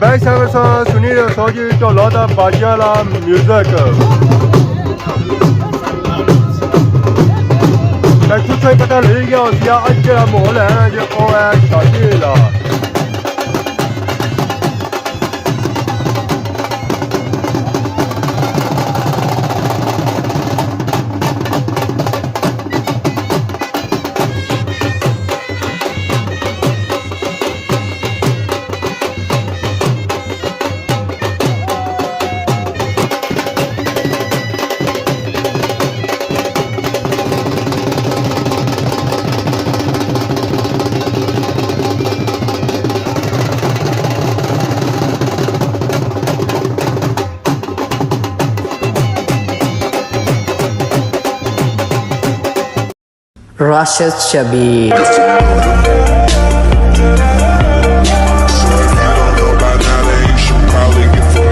Back side से सुनी रहे सो जी ढोला दा बाजियां ला म्यूजिक कुछ पता लग गया होसिया अज जेड़ा माहौल है जो वो है शादी दा Rashid Shabir.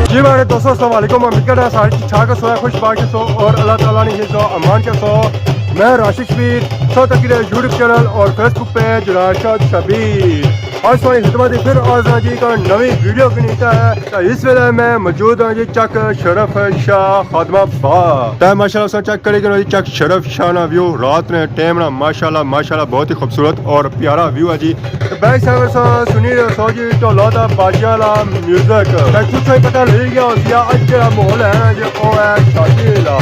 जी मेरे दोस्तों अस्सलाम वालेकुम। उम्मीद करता है सारी ठीक ठाक सो है, खुश बाकी सो और अल्लाह ताला ने सो अमान के सो। मैं राशिद शबीर सो तक यूट्यूब चैनल और फेसबुक पेज राशिद शबीर आज सोनी खिदमत फिर आज जी का नवी वीडियो की नीता है। तो इस वेले मैं मौजूद हूँ जी चक शरफ शाह खादमाबाद। तो माशाल्लाह से चेक करेंगे जी चक शरफ शाह ना व्यू रात ने टाइम ना माशाल्लाह माशाल्लाह बहुत ही खूबसूरत और प्यारा व्यू है जी। तो बैक साइड से सुनी रहे सो जी ढोला दा बाजियां ला म्यूजिक कुछ पता लग गया होसिया अज जेड़ा माहौल है जो वो है शादी दा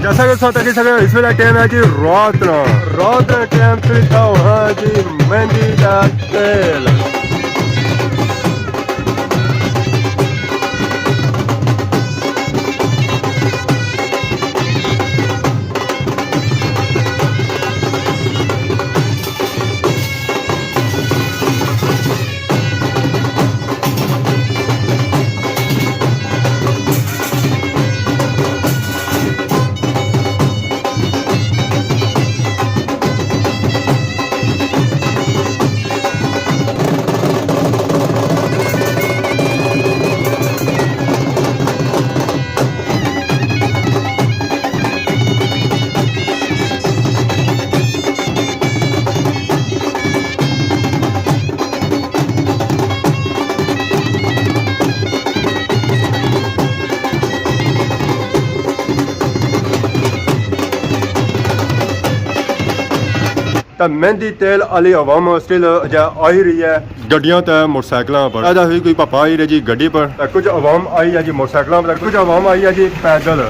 जैसा कि साथ देख सकते इस वेले टाइम है जी रात टाइम खरीदा हुआ जी मेहंदी का तेल। तो मेहंदी तेल वाली आवाम स्टिल आई रही है गड्डियों ते मोटरसाइकिलों पर। ऐसा ही कोई पापा आई रही जी गड्डी पर, कुछ आवाम आई है जी मोटरसाइकिलों पर, कुछ आवाम आई है जी पैदल।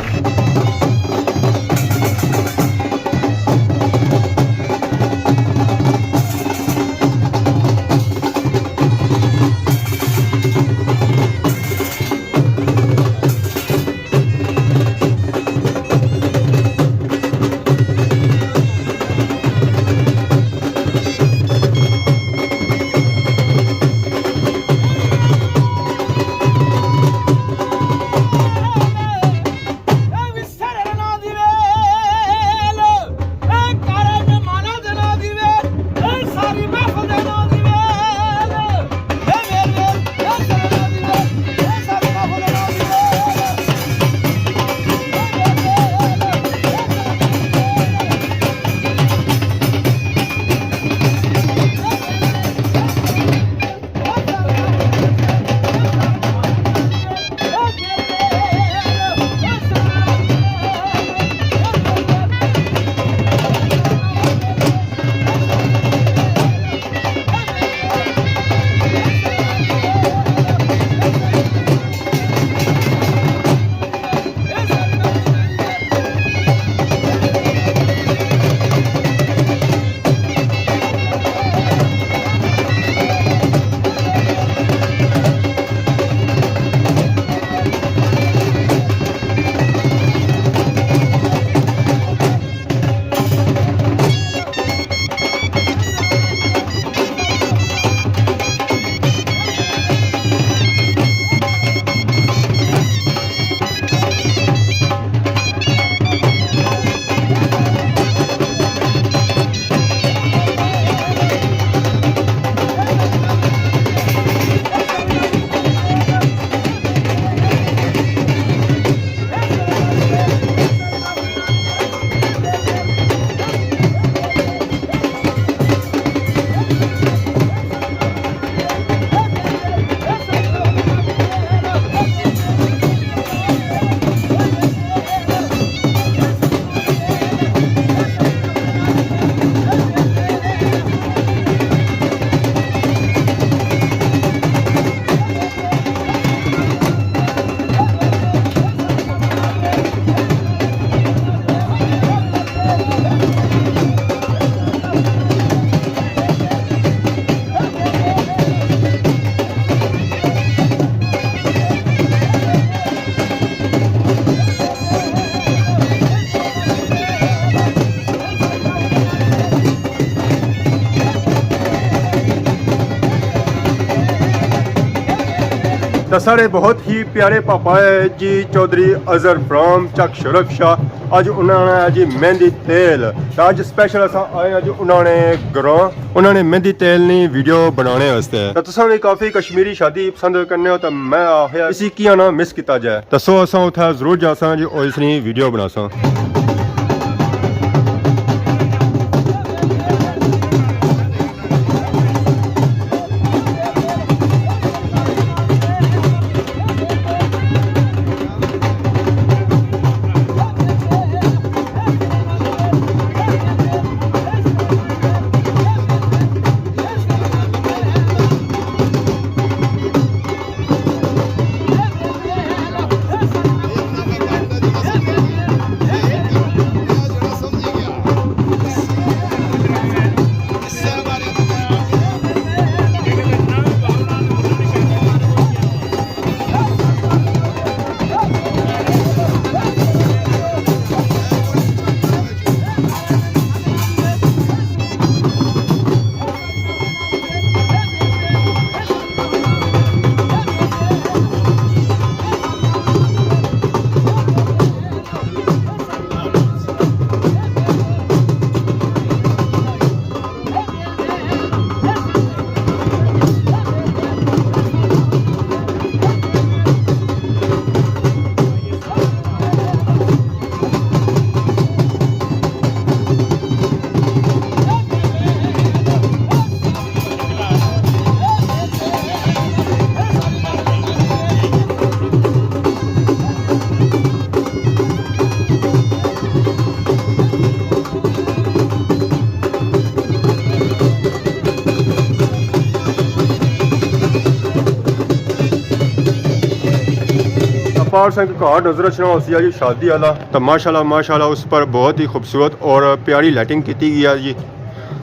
तो सारे बहुत ही प्यारे पापा है जी चौधरी अजहर फ्रॉम चक शरफ शाह। अज उन्होंने जी मेहंदी तेल तो अज स्पेशल अस आए जी उन्होंने घरों उन्होंने मेहंदी तेल नी वीडियो बनाने वास्ते। तो तुसा भी काफी कश्मीरी शादी पसंद करने हो तो मैं आखिया इसी किया ना मिस किया जाए तो सो असा उत्थे जरूर जासा जी और इसनी वीडियो बनासा। पार सिंह घाट नजर अचना उसी जी शादी वाला तो माशाल्लाह उस पर बहुत ही खूबसूरत और प्यारी लाइटिंग की गई है जी।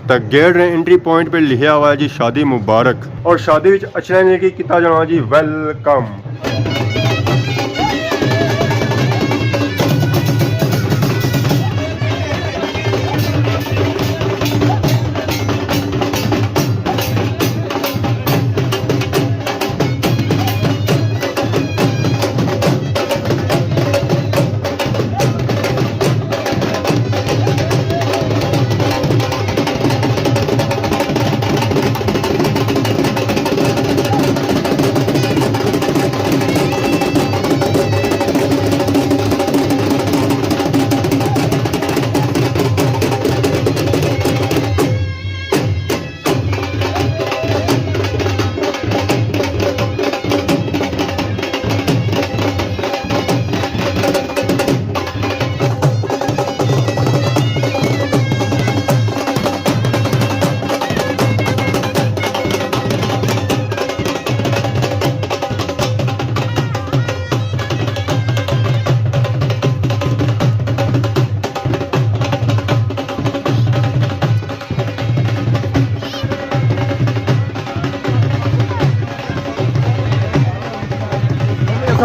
तो गेट ने एंट्री पॉइंट पे लिखा हुआ है जी शादी मुबारक और शादी विच अचना ने की किया जाना जी वेलकम।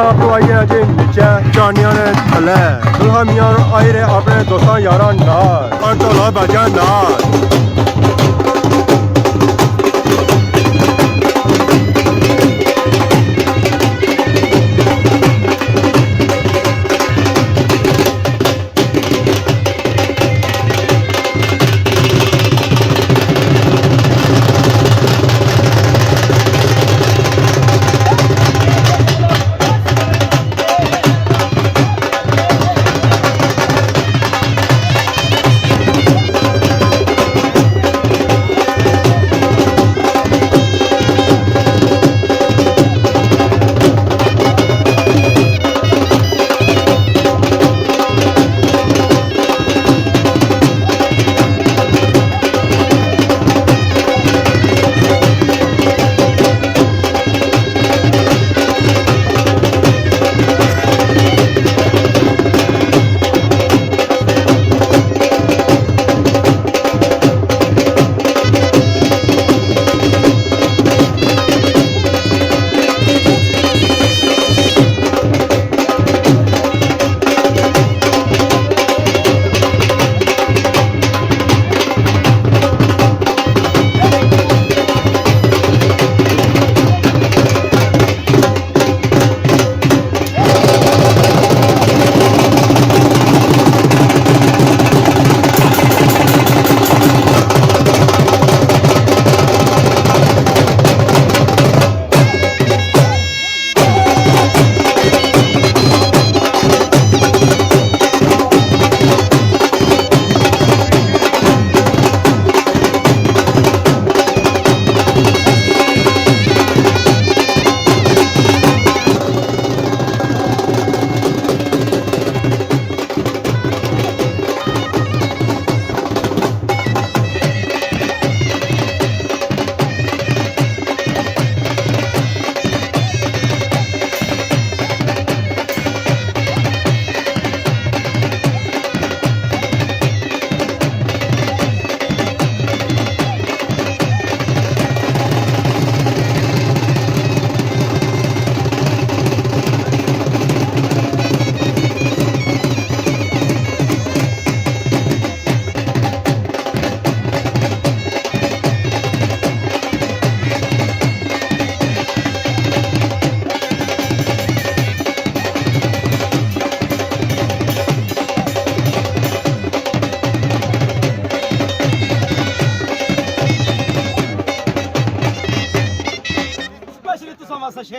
आपको आइए जी नीचे चानिया ने थले दुल्हा मियाँ आई रहे अपने दोस्तों यारा नाल और ढोला बाजा नाल।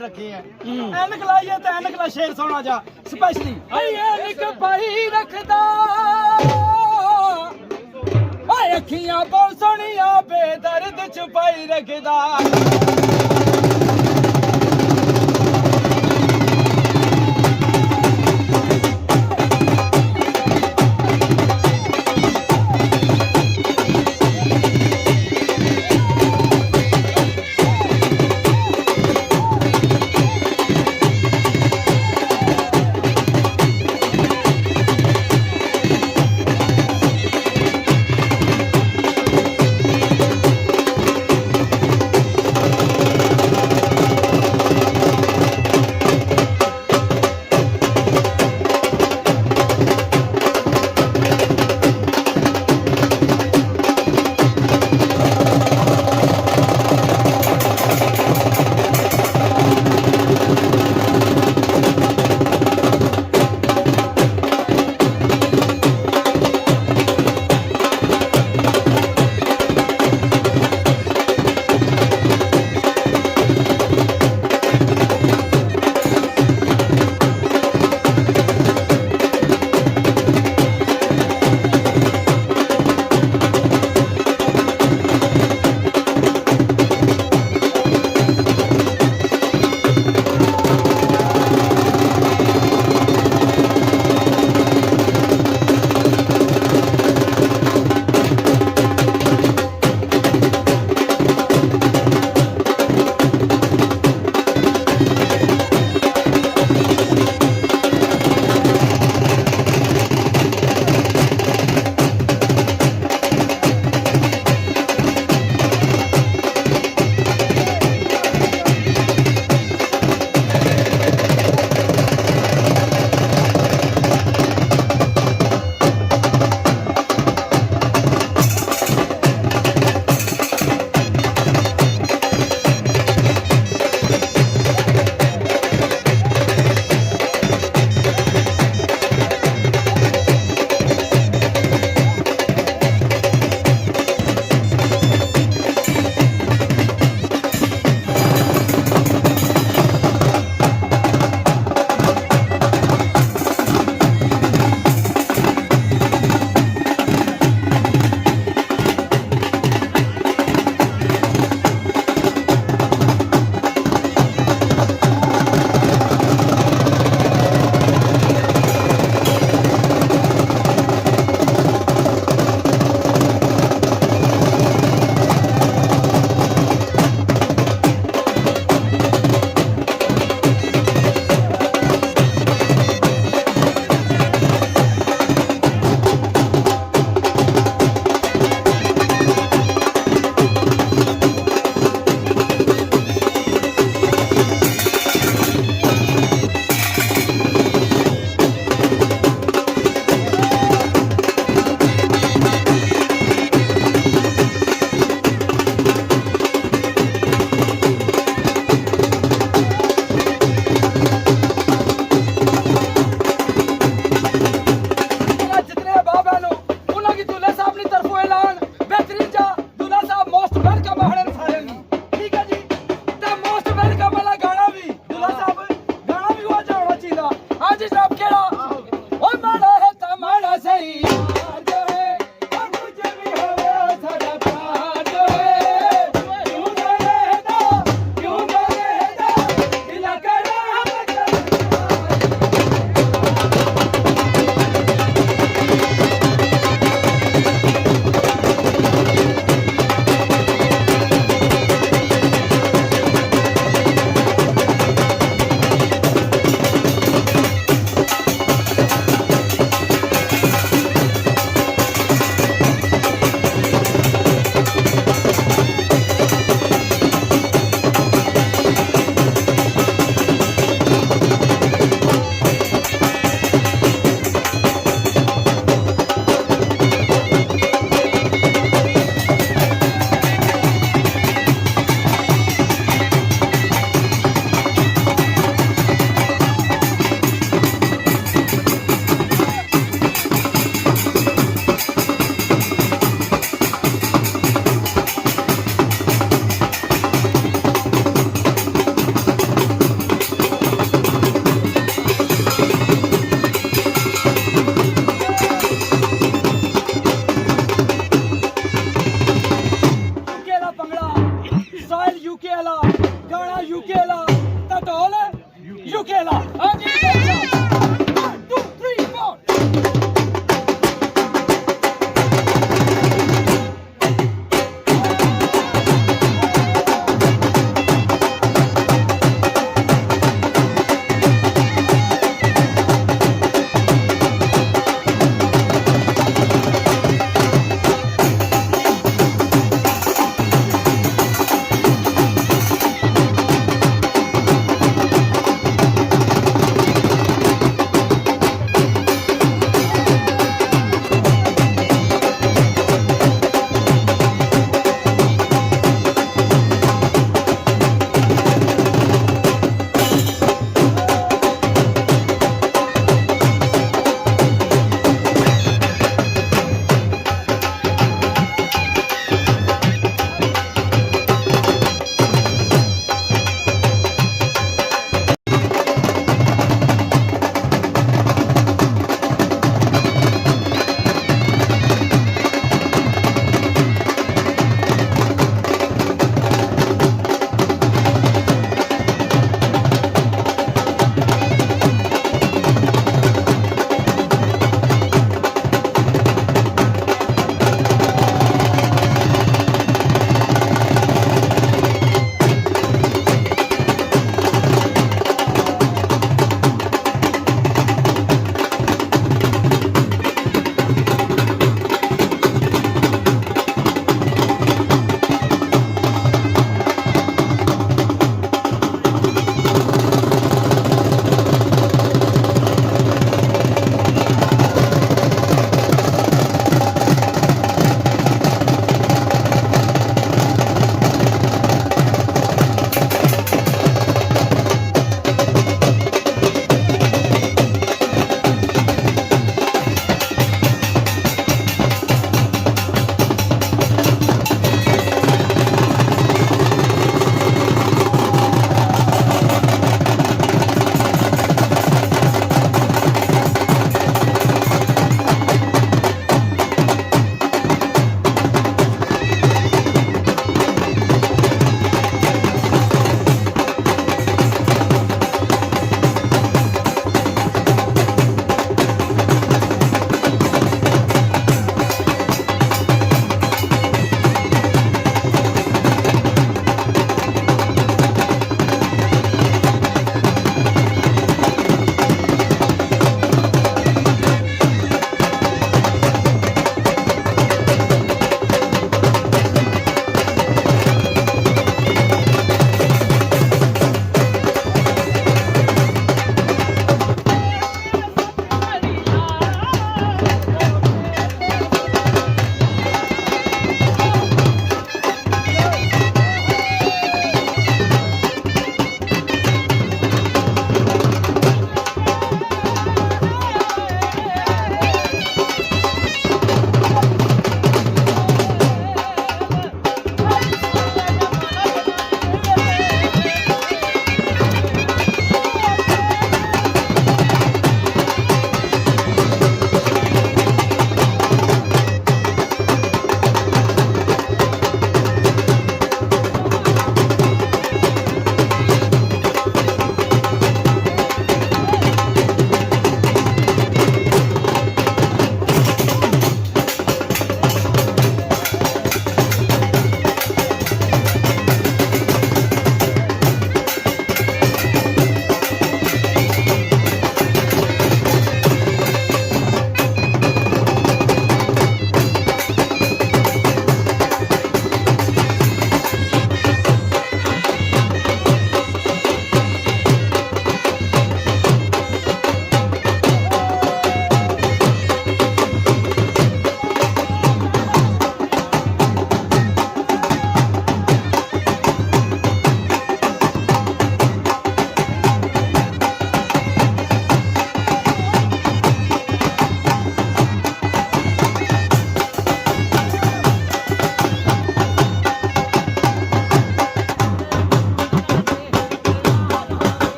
ਸ਼ੇਰ ਰੱਖੇ ਆ ਐਨਕ ਲਾਈਏ ਤੇ ਐਨਕ ਲਾ ਸ਼ੇਰ ਸੋਹਣਾ ਜਾ ਸਪੈਸ਼ਲੀ ਐਨਕ ਪਾਈ ਰੱਖਦਾ ਓਏ ਅੱਖੀਆਂ ਬਹੁਤ ਸੋਹਣੀਆਂ ਬੇਦਰਦ ਛੁਪਾਈ ਰੱਖਦਾ Matol, Yukela. One, two, three, four.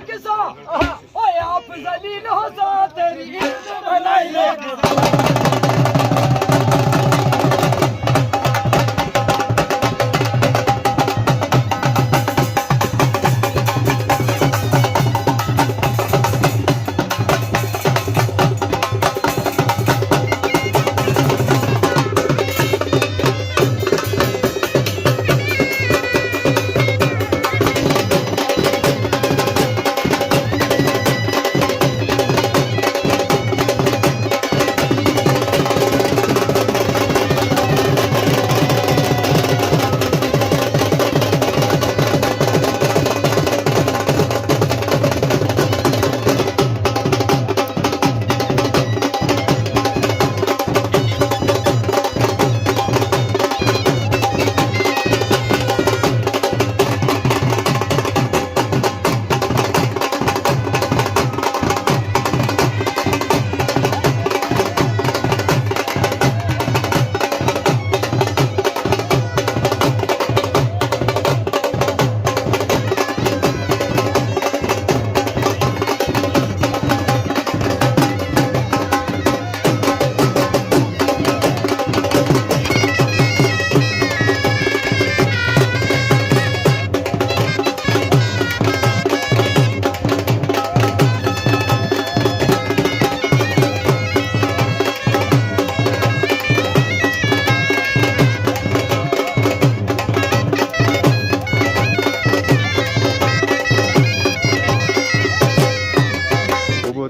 किसा ओए आप जलील हो सा तेरी इज्जत बनाइए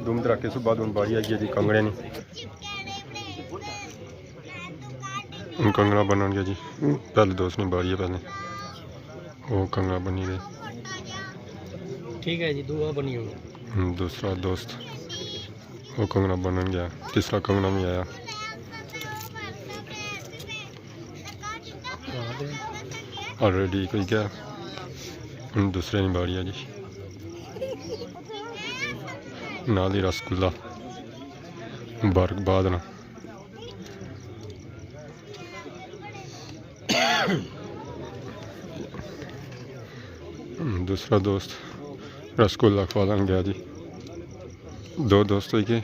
धूम धड़ाके से बाद बारी आई है जी कंगड़े ने कंगड़ा बनन गया जी पहले दोस्त ने बारी है पहले वो कंगड़ा बनी गई ठीक है जी दुआ बनी हुई दूसरा दोस्त वो कंगड़ा बनन गया तीसरा कंगड़ा में आया ऑलरेडी कोई क्या दूसरे ने बारी है जी नाल ही रसगुल्ला मुबारकबाद ना दूसरा दोस्त रसगुल्ला खवालन गया जी दो दोस्त हुई के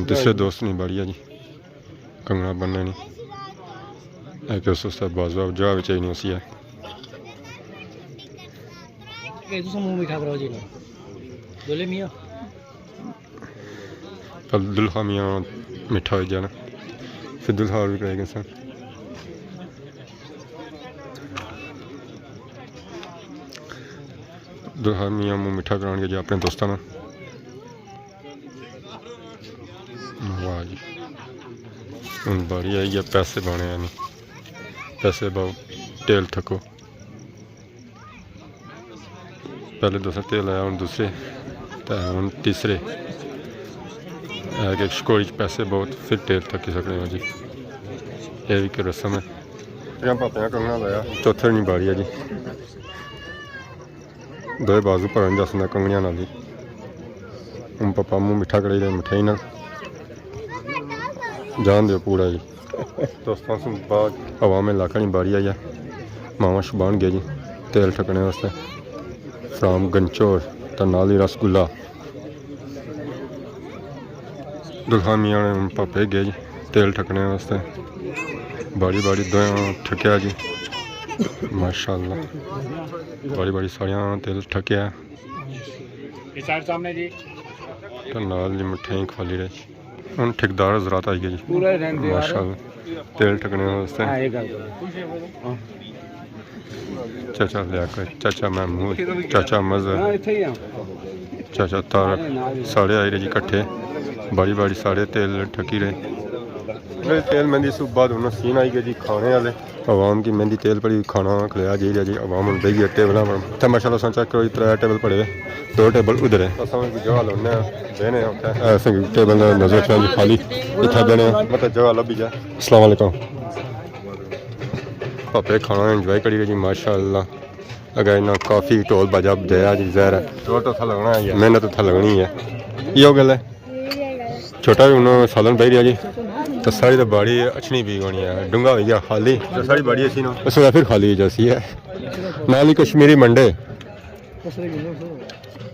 तीसरे दोस्त नहीं बढ़िया जी कंगना बनने नहीं एक उस बाजवा जगह भी चाहिए उसी है मुँह मीठा कराओ जी बोले मियाँ दुल्हा मियाँ मिठा हो जाना फिर दुल्हा भी करेगा सर दुल्हा मियाँ मुँह मिठा कराने जी अपने दोस्तों में वाह जी हूँ बारी आई है पैसे बने नहीं पैसे पाओ तेल थको पहले दूसरा तेल आया हूँ दूसरे हूँ तीसरे एक शिकोड़ी पैसे बहुत फिर तेल थकी सकते हो जी ये भी एक रस्म है पापा कंगना लाया चौथे नहीं बारी है जी दो बाजू भरन जसना कंगनिया नाल ही हम पापा मुँह मिठा करी रहे मिठाई ना जान दो पूरा जी दोस्तों से बाद हवा में लाका नहीं बारी आई है मावा शुबान गया जी तेल ठकने वास्ते फ्राम गंचोर तो नाल ही रसगुल्ला दुल्हा मियाँ ने पापे गए जी तेल ठकने वास्ते बारी बारी दो ठकिया जी माशाअल्लाह बारी बारी सारिया तेल ठकिया तो नाल जी मिठाई खाली रही हम ठेकेदार हजरात आई गए जी माशाअल्लाह तेल ठकने वास्ते चाचा लिया कर चाचा महमूद चाचा मजहर चाचा तारक सारे आए रहे जी कट्ठे बारी बारी सारे तेल ठकी रहे तेल मेहंदी सुबह बाद उन्होंने सीन आई गए जी खाने वाले आवाम की मेहंदी तेल पड़ी खाना खिलाया जी रहा जी आवाम हम बही टेबल पर माशाल्लाह सा चेक करो 3 टेबल पड़े 2 टेबल उधर है जगह लाने देने ऐसे टेबल नजर चल खाली इतना देने मतलब जगह लभी जाए। अस्सलाम वालेकुम पापे खाना एंजॉय करी गए जी माशाल्लाह अगर इन्ना काफ़ी टोल बाजा दया जी जहर है टोल तो था लगना है मेहनत तो था लगनी है यो गल है छोटा भी उन्होंने सालन बही रहा जी तो सारी तो बाड़ी अच्छी भी होनी है डूंगा हो गया खाली तो सारी बाड़ी अच्छी ना उसमें फिर खाली जैसी है नाल ही कश्मीरी मंडे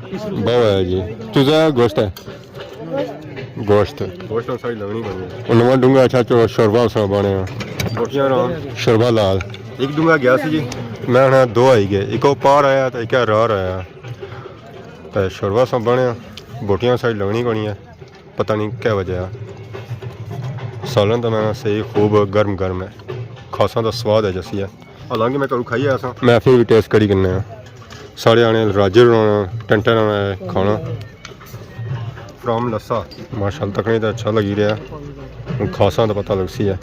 बहुत है जी तुझा गोश्त है गोश्त गोश्त सारी लगनी पड़ी नवा डूंगा अच्छा चो शोरबा सा बने बोटियां राम शोरबा लाल एक डूंगा गया सी जी मैं हूं दो आई गए एक पार आया तो एक रार आया तो शोरबा सा बने बोटियां सारी लगनी पड़ी है पता नहीं क्या वजह है सालन तो मैं सही खूब गर्म गर्म है खासा का स्वाद है जैसी है हालांकि मैं करूँ खाई आया सा मैं फिर भी टेस्ट करी करने सारे आने राजे बनाना टेंटे लाना खाना फ्राम लस्सा माशाल्लाह तकनी तो अच्छा लगी रहा खासा तो पता लग सी है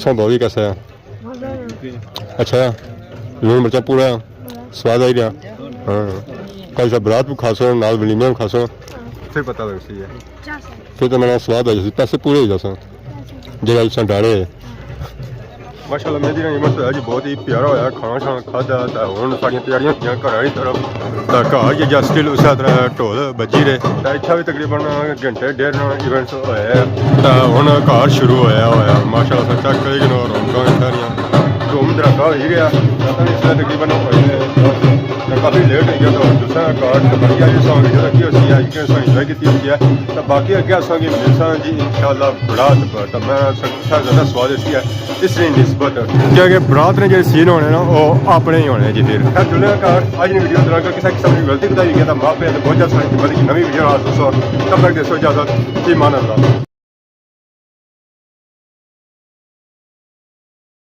सब भी कैसा है अच्छा लून मिर्चा पूरा स्वाद आई रहा हाँ कल सब बरात भी खासो नाल वलीमे भी खासो फिर पता लग सी है फिर तो मेरा स्वाद आ जाए पैसे पूरे हो जाते जगह इस डाले माशाल्लाह मेरी हिम्मत है जी बहुत ही प्यारा होया खाना शाना खादा तो हुण सारियां तैयारियां होईयां घर वाली तरफ तो घर जे स्टिल उस तरह ढोल बजी रहे तो इत्थै भी तकरीबन घंटे डेढ़ इवेंट्स होए तो हुण घर शुरू होया माशाल्लाह सच्चा कई रौनकां सारियां धूम धड़ाका हो ही गया इसलिए तकरीबन काफ़ी लेट हो गया तो दूसरा कार्ड बाकी अज अस वीडियो रखी होती है अगर अस इंजॉय की होती है तो बाकी अगर अस मिलसा जी इंशाल्लाह बरात तो मैं ज़्यादा स्वाद इसकी है इसलिए निस्बत क्योंकि बरात ने जो सीन होने ना वो अपने ही होने जी फिर जुड़े कार्ड अज वीडियो दौरान किसी किस्म की गलती बताई गई तो माफे बहुत ज़्यादा नवी वीडियो दोस्तों तब तक दसो इजाजत ईमान अल्लाह।